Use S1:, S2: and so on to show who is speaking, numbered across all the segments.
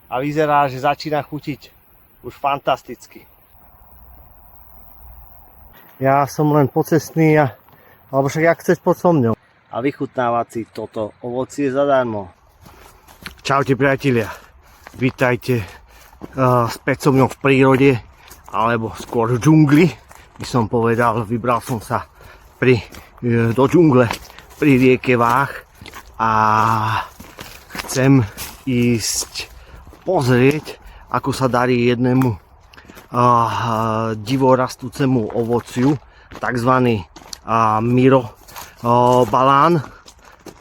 S1: a vyzerá, že začína chutiť už fantasticky. Ja som len pocestný, alebo však jak chceš poď so mňou. A vychutnávať si toto ovocie zadarmo. Čaute priatelia, vítajte späť so mňou v prírode, alebo skôr v džungli, by som povedal. Vybral som sa do džungle pri rieke Váh a chcem ísť pozrieť, ako sa darí jednému divorastúcemu ovociu, takzvaný Miro balán.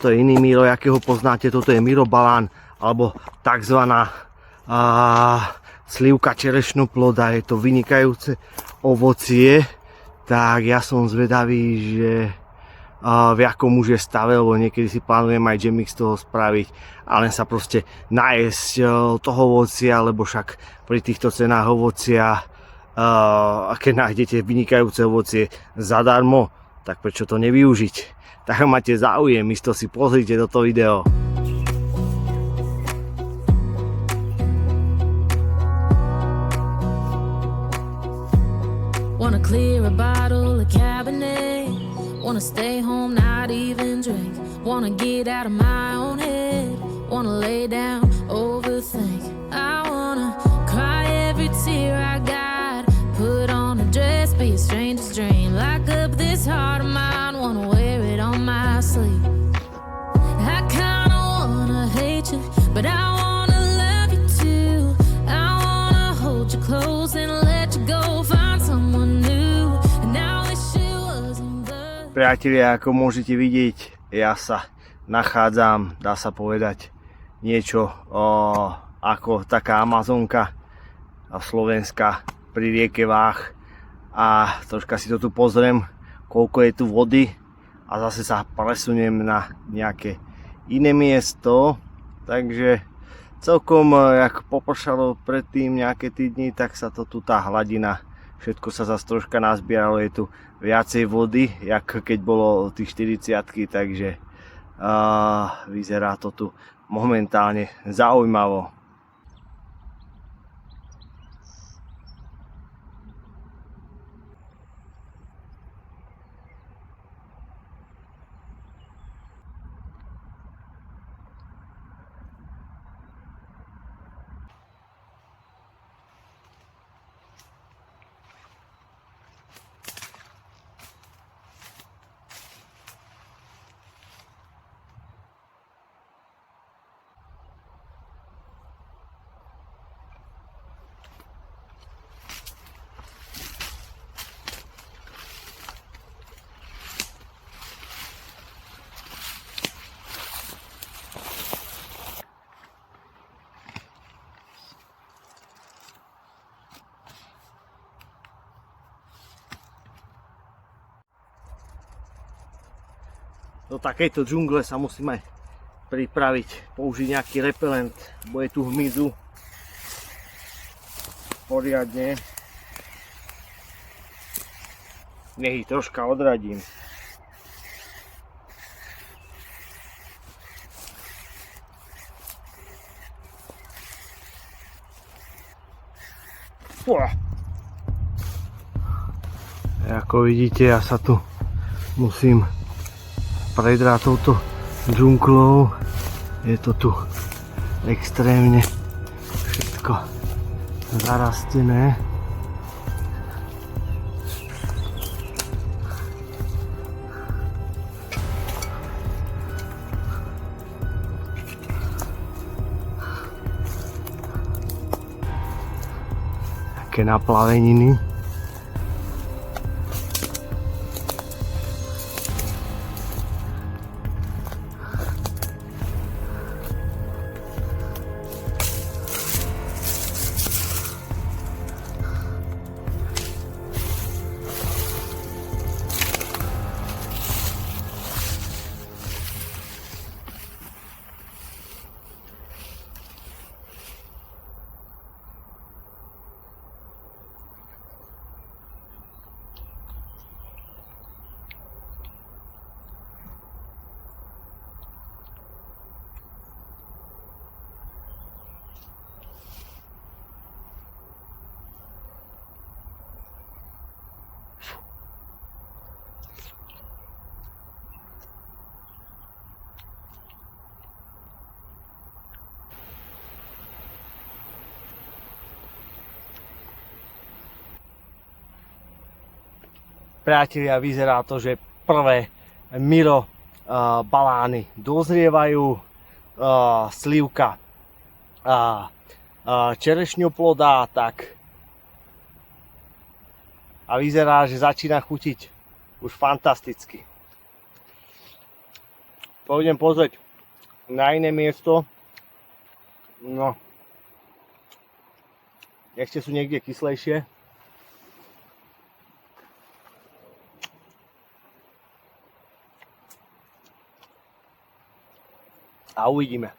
S1: To je iný Miro, akého poznáte, toto je Miro balán, alebo takzvaná slivka čerešňoploda. Je to vynikajúce ovocie, tak ja som zvedavý, že v akom už je stave, lebo niekedy si plánujem aj džemik z toho spraviť, ale len sa proste najesť toho ovocia, lebo však pri týchto cenách ovocia, keď nájdete vynikajúce ovocie zadarmo, tak prečo to nevyužiť? Tak máte záujem, isto si pozrite toto video.
S2: Wanna clear a bottle of Cabernet. Wanna stay home, not even drink. Wanna get out of my own head. Wanna lay down, overthink. I wanna cry every tear I got. Put on a dress, be a stranger's dream. Lock up this heart of mine, wanna wear it on my sleeve. I kinda wanna hate you, but I wanna love you too. I wanna hold you close and let you go. Find someone new, and I wish it wasn't the...
S1: Priatelia, ako môžete vidieť, ja sa nachádzam, dá sa povedať, niečo ako taká Amazonka slovenská pri rieke Váh, a troška si to tu pozriem, koľko je tu vody, a zase sa presuniem na nejaké iné miesto. Takže celkom, jak popršalo predtým nejaké týdny, tak sa to tu tá hladina, všetko sa zase troška nazbieralo, je tu viacej vody, jak keď bolo tých 40-ky, takže vyzerá to tu momentálne zaujímavo. Do takejto džungle sa musíme pripraviť, použiť nejaký repelent, bo je tu hmyzu poriadne. Nech ich troška odradím. Ako vidíte, ja sa tu musím predrať touto džunglou. Je to tu extrémne všetko zarastené. Také naplaveniny. priatelia, vyzerá to, že prvé Miro balány dozrievajú, slivka čerešňoplodá, tak a vyzerá, že začína chutiť už fantasticky. Pôjdem pozrieť na iné miesto. No, ešte sú niekde kyslejšie. A uvidíme.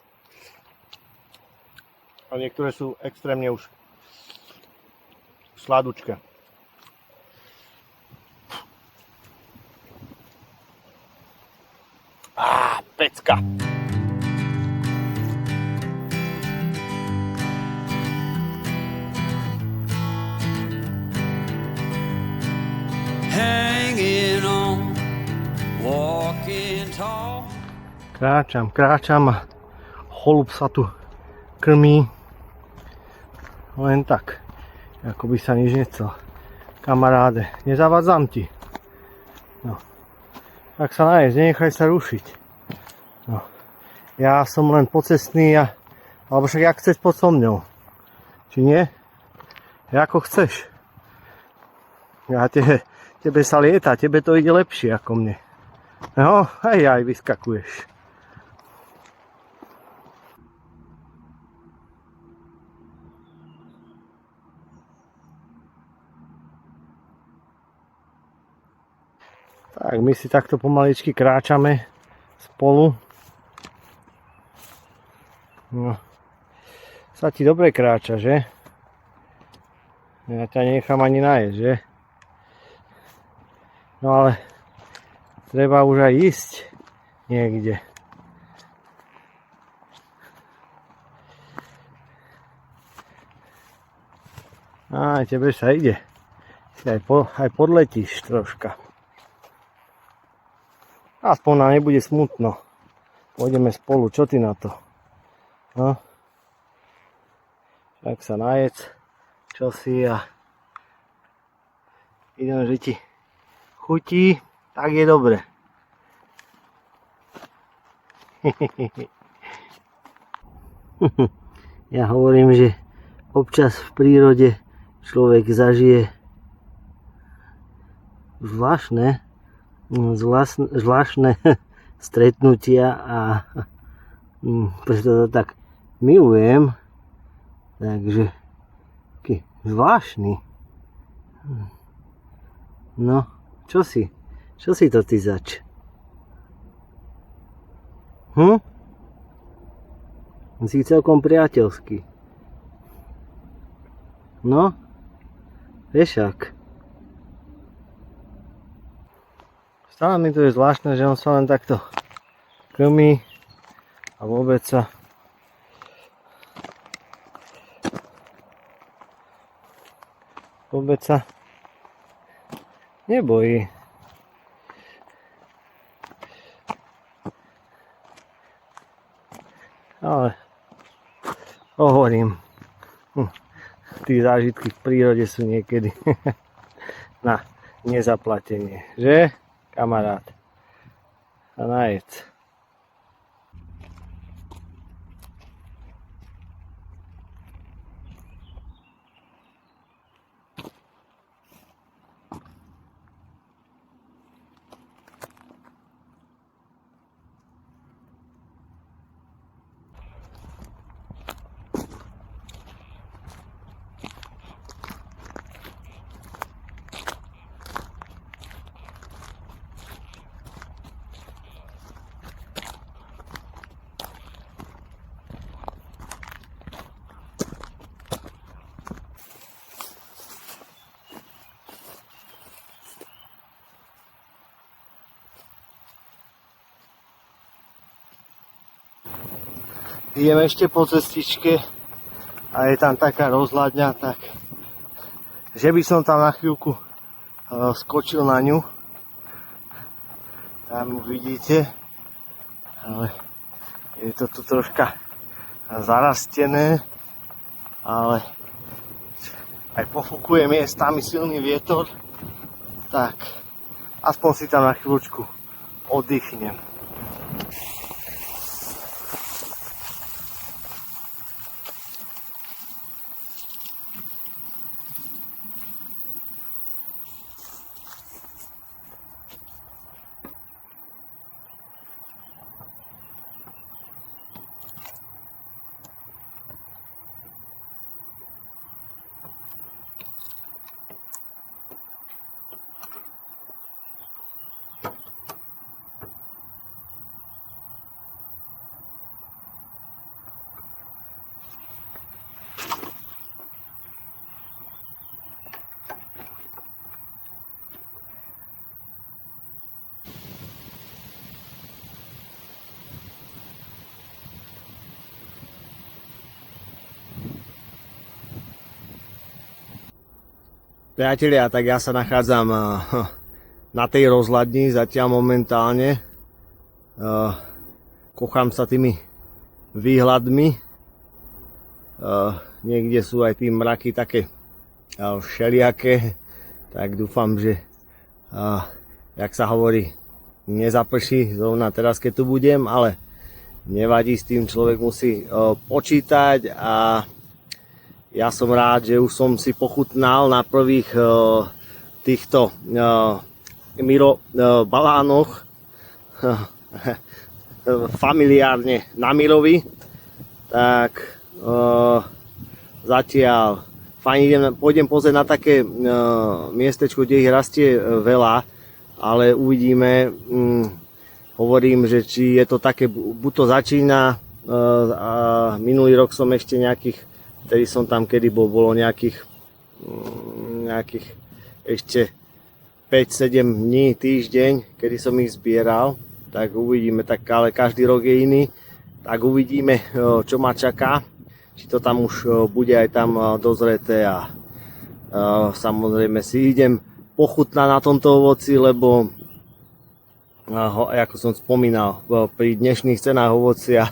S1: A niektoré sú extrémne už sladučké. Pecka.
S3: Hanging on, walking tall.
S1: Kráčam a holub sa tu krmí len tak, ako by sa nič nechcel. Kamaráde, nezavadzam ti. No. Tak sa nájsť, nenechaj sa rušiť. No. Ja som len pocestný alebo však jak chceš pod so mňou. Či nie? Ako chceš. Ja tebe sa lieta, tebe to ide lepšie ako mne. No, aj vyskakuješ. Tak, my si takto pomaličky kráčame spolu. No. Sa ti dobre kráča, že? Ja ťa nechám ani nájsť, že? No ale treba už aj ísť niekde. Á, tebe sa ide. Si aj podletíš troška. Aspoň nám nebude smutno. Pôjdeme spolu, čo ty na to? No. Tak sa najedz, čo si a idem, že ti chutí, tak je dobre. Ja hovorím, že občas v prírode človek zažije zvláštne stretnutia a preto to tak milujem. Takže taký zvláštny. No, čo si to ty zač? Si celkom priateľský. No, vieš ak. Stále mi to je zvláštne, že on sa len takto krmí a vôbec sa nebojí. Ale hovorím, tí zážitky v prírode sú niekedy na nezaplatenie, že? Kamarát, a najedz. Idem ešte po cestičke a je tam taká rozhľadňa, tak že by som tam na chvíľku skočil na ňu. Tam vidíte, ale je to tu troška zarastené, ale aj pofúkuje miestami silný vietor, tak aspoň si tam na chvíľučku oddychnem. Priatelia, tak ja sa nachádzam na tej rozhľadni zatiaľ momentálne. Kochám sa tými výhľadmi. Niekde sú aj tí mraky také všelijaké. Tak dúfam, že jak sa hovorí, nezaprší zrovna teraz, keď tu budem, ale nevadí, s tým človek musí počítať a ja som rád, že už som si pochutnal na prvých týchto Miro balánoch familiárne na Mirovi. Tak zatiaľ fajn, pôjdem pozrieť na také miestečko, kde ich rastie veľa, ale uvidíme. Hovorím, že či je to také, buď to začína, minulý rok som ešte nejakých, vtedy som tam kedy bolo nejakých ešte 5-7 dní, týždeň, kedy som ich zbieral, tak uvidíme, tak ale každý rok je iný, tak uvidíme, čo ma čaká, či to tam už bude aj tam dozreté a samozrejme si idem pochutnať na tomto ovoci, lebo ako som spomínal, pri dnešných cenách ovocia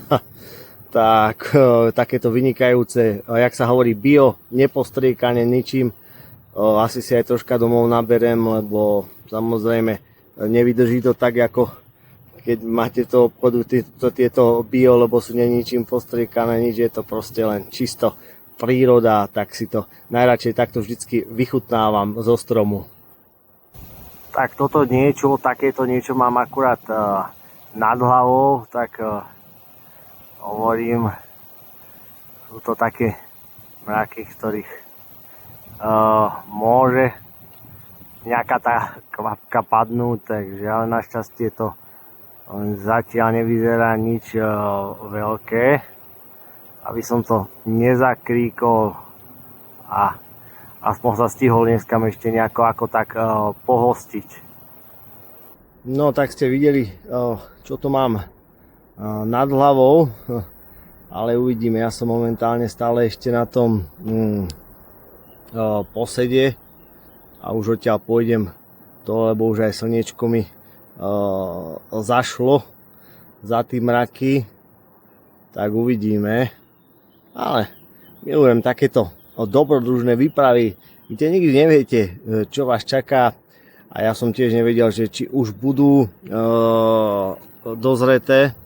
S1: tak takéto vynikajúce, jak sa hovorí, bio, nepostriekané ničím. Asi si aj troška domov naberem, lebo samozrejme nevydrží to tak, ako keď máte to obchodu tieto bio, lebo sú ničím postriekané, nič, je to proste len čisto príroda, tak si to najradšej takto vždycky vychutnávam zo stromu. Tak toto niečo, takéto niečo mám akurát nad hlavou, tak hovorím, sú to také mraky, ktorých môže nejaká tá kvapka padnúť, takže ale našťastie to zatiaľ nevyzerá nič veľké, aby som to nezakríkol a aspoň sa stihol dneska ešte nejako ako tak pohostiť. No tak ste videli, čo to mám nad hlavou, ale uvidíme. Ja som momentálne stále ešte na tom posede a už odtiaľ pôjdem to, lebo už aj slniečko mi zašlo za tí mraky, tak uvidíme. Ale milujem takéto dobrodružné výpravy, kde nikdy neviete, čo vás čaká, a ja som tiež nevedel, že či už budú dozreté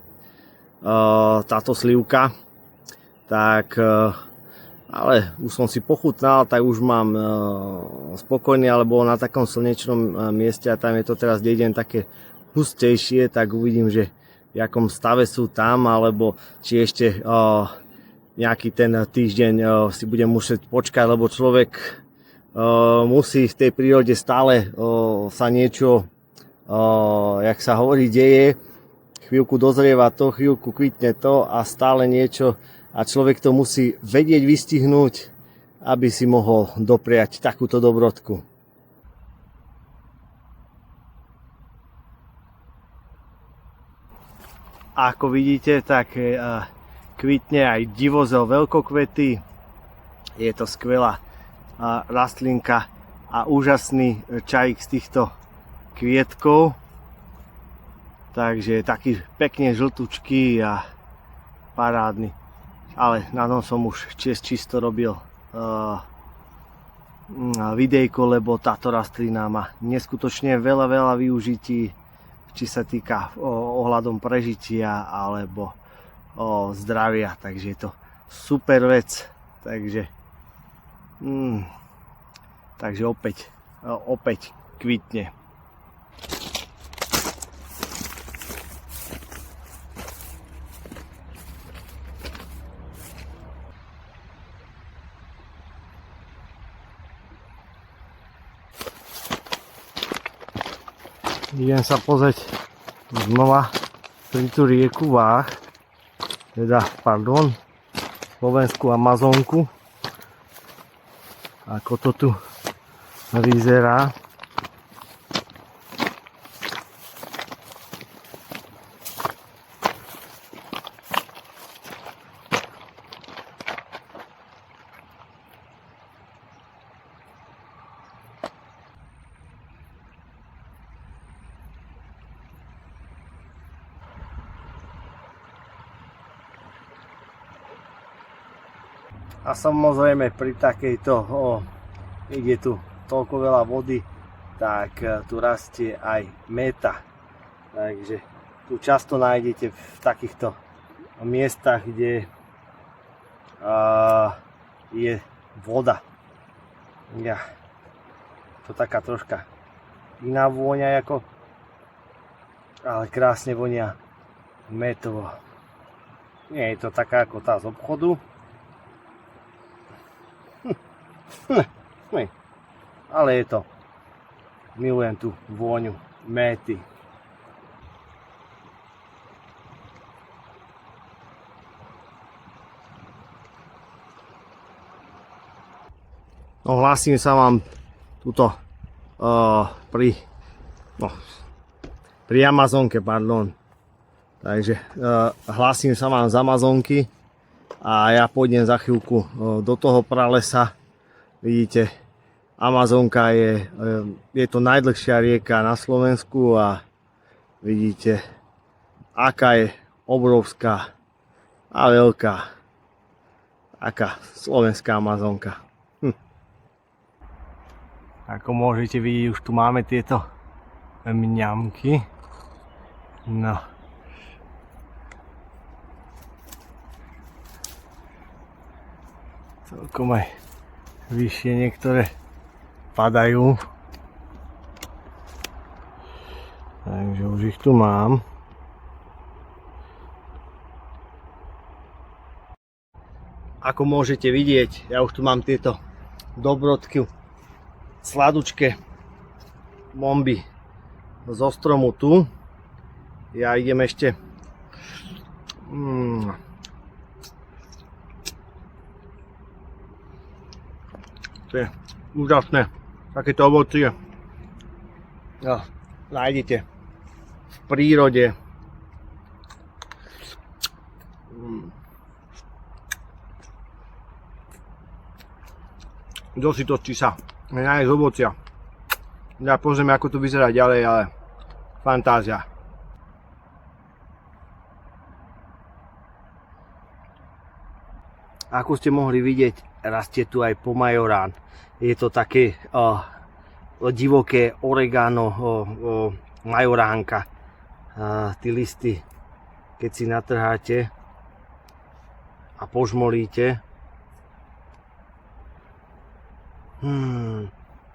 S1: táto slivka, tak ale už som si pochutnal, tak už mám spokojný, alebo na takom slnečnom mieste a tam je to teraz deň také hustejšie, tak uvidím, že v jakom stave sú tam, alebo či ešte nejaký ten týždeň si budem musieť počkať, lebo človek musí v tej prírode stále sa niečo, jak sa hovorí, deje. Chvíľku dozrieva to, chvíľku kvitne to a stále niečo a človek to musí vedieť vystihnúť, aby si mohol dopriať takúto dobrodku. A ako vidíte, tak kvitne aj divozel veľkokvety. Je to skvelá rastlinka a úžasný čajík z týchto kvietkov. Takže taký pekne žltučký a parádny. Ale na tom som už čisto robil videjko, lebo táto rastlina má neskutočne veľa využití, či sa týka ohľadom prežitia alebo zdravia, takže je to super vec, takže opäť kvitne. Idem sa pozrieť znova pri tú rieku Váh, slovenskú Amazonku, ako to tu vyzerá. A samozrejme pri takejto, ide tu toľko veľa vody, tak tu rastie aj meta. Takže tu často nájdete v takýchto miestach, kde je voda. To taká troška iná vôňa, ale krásne vonia metovo. Nie je to taká ako tá z obchodu, ale je to, milujem tú vôňu méty. No, hlásim sa vám tuto pri Amazonke, takže hlásim sa vám z Amazonky a ja pôjdem za chvíľku do toho pralesa. Vidíte, Amazonka je to najdlhšia rieka na Slovensku a vidíte, aká je obrovská a veľká, aká slovenská Amazonka. Ako môžete vidieť, už tu máme tieto mňamky. No. Celkom aj vyššie niektoré padajú. Takže už ich tu mám. Ako môžete vidieť, ja už tu mám tieto dobrodky, sladučké bomby zo stromu tu. Ja idem ešte to je úžasné, takéto ovocie nájdete v prírode. Dositočí sa nájsť ovocia. Ja pozrieme, ako to vyzerá ďalej, ale fantázia. Ako ste mohli vidieť, rastie tu aj pomajorán. Je to také divoké oregano, majoránka. Tí listy, keď si natrháte a požmolíte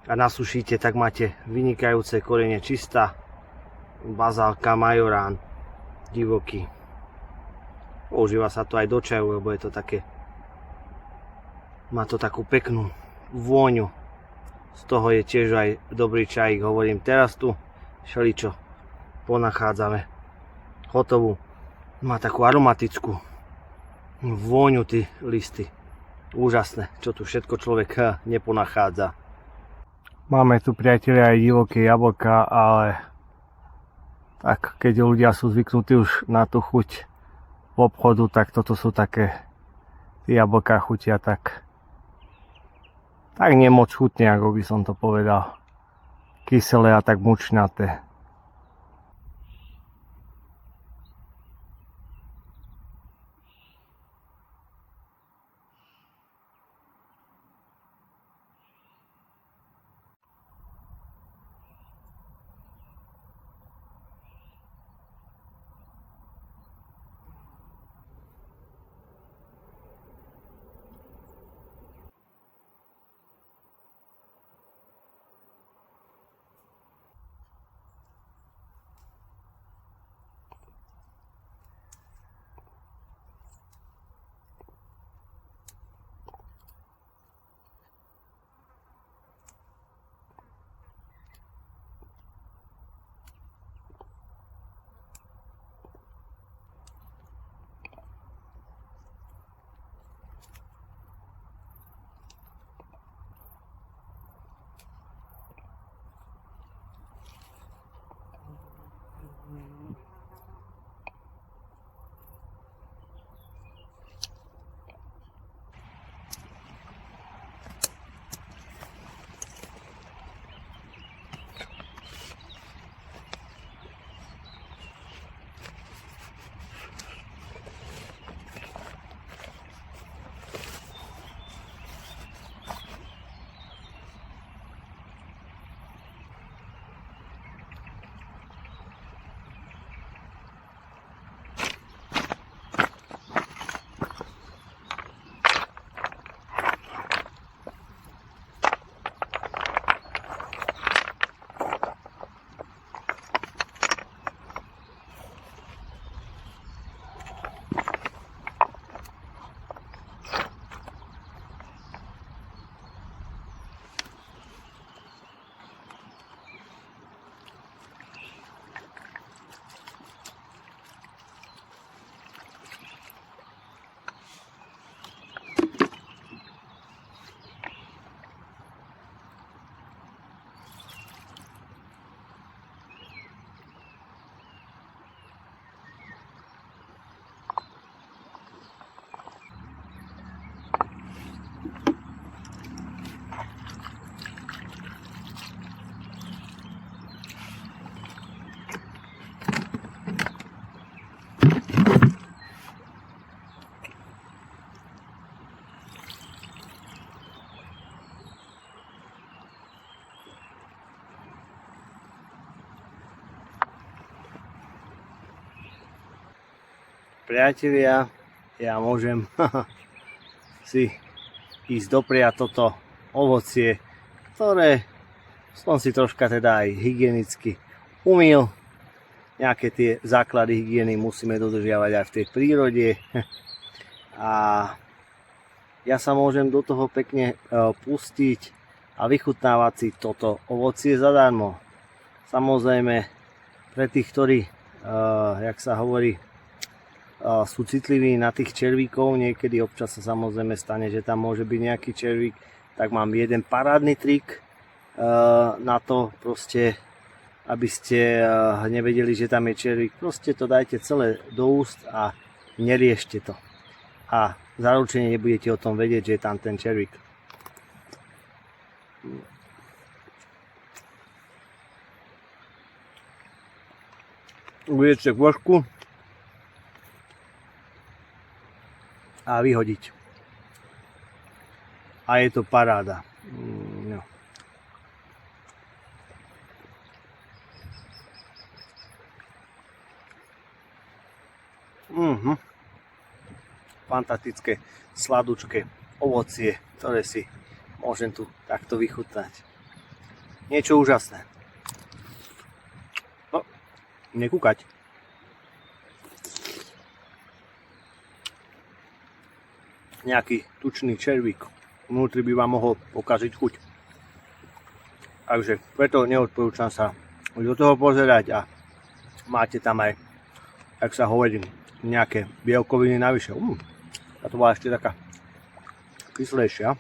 S1: a nasušíte, tak máte vynikajúce korene, čistá bazálka, majorán, divoký. Používa sa to aj do čaju, lebo je to také, má to takú peknú vôňu. Z toho je tiež aj dobrý čajík, hovorím. Teraz tu všeličo ponachádzame hotovú. Má takú aromatickú vôňu tí listy. Úžasné, čo tu všetko človek neponachádza. Máme tu, priatelia, aj divoké jablka, ale tak keď ľudia sú zvyknutí už na tú chuť v obchodu, tak toto sú také, tie jablká chutia tak nemoc chutne, ako by som to povedal. Kyselé a tak mučnaté. Priatelia, ja môžem si ísť dopriať toto ovocie, ktoré som si troška teda aj hygienicky umyl. Nejaké tie základy hygieny musíme dodržiavať aj v tej prírode. A ja sa môžem do toho pekne pustiť a vychutnávať si toto ovocie zadarmo. Samozrejme, pre tých, ktorí, jak sa hovorí, sú citliví na tých červíkov, niekedy občas sa samozrejme stane, že tam môže byť nejaký červík, tak mám jeden parádny trik na to, proste, aby ste nevedeli, že tam je červík. Proste to dajte celé do úst a neriešte to. A zaručene nebudete o tom vedieť, že je tam ten červík. Uviedte k vožku a vyhodiť. A je to paráda. No. Fantastické, sladučké ovocie, ktoré si môžem tu takto vychutnať. Niečo úžasné. No, nekúkať. Nejaký tučný červík vnútri by vám mohol pokaziť chuť. Takže preto neodporúčam sa do toho pozerať a máte tam aj, ak sa hovorí, nejaké bielkoviny navyše. A to bola ešte taká kyslejšia.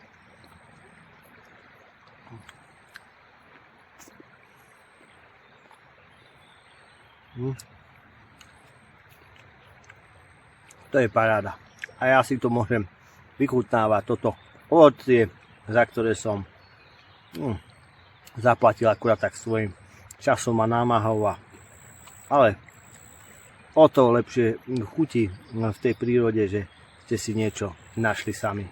S1: To je paráda. A ja si to môžem vychutnávať, toto ovocie, za ktoré som zaplatil akurát tak svojim časom a námahou. Ale o to lepšie chutí v tej prírode, že ste si niečo našli sami.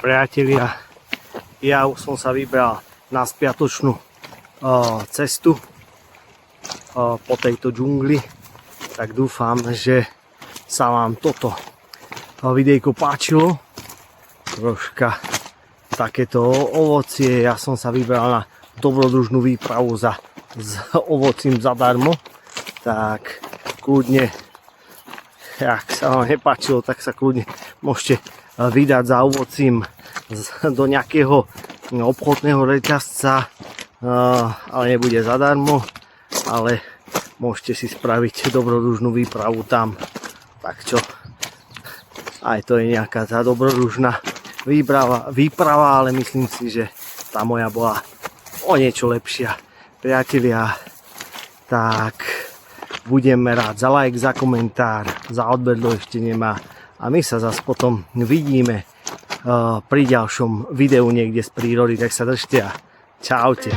S1: Priatelia, ja už som sa vybral na spiatočnú cestu po tejto džungli, tak dúfam, že sa vám toto videjko páčilo. Troška takéto ovocie, ja som sa vybral na dobrodružnú výpravu s ovocím zadarmo, tak kľudne, ak sa vám nepáčilo, tak sa kľudne môžete vydať za ovocím do nejakého obchodného reťazca, ale nebude zadarmo, ale môžete si spraviť dobrodružnú výpravu tam. Tak čo, aj to je nejaká tá dobrodružná výprava, ale myslím si, že tá moja bola o niečo lepšia. Priatelia, tak budeme rád za like, za komentár, za odber do ešte nemá. A my sa zase potom vidíme pri ďalšom videu niekde z prírody, tak sa držte a čaute.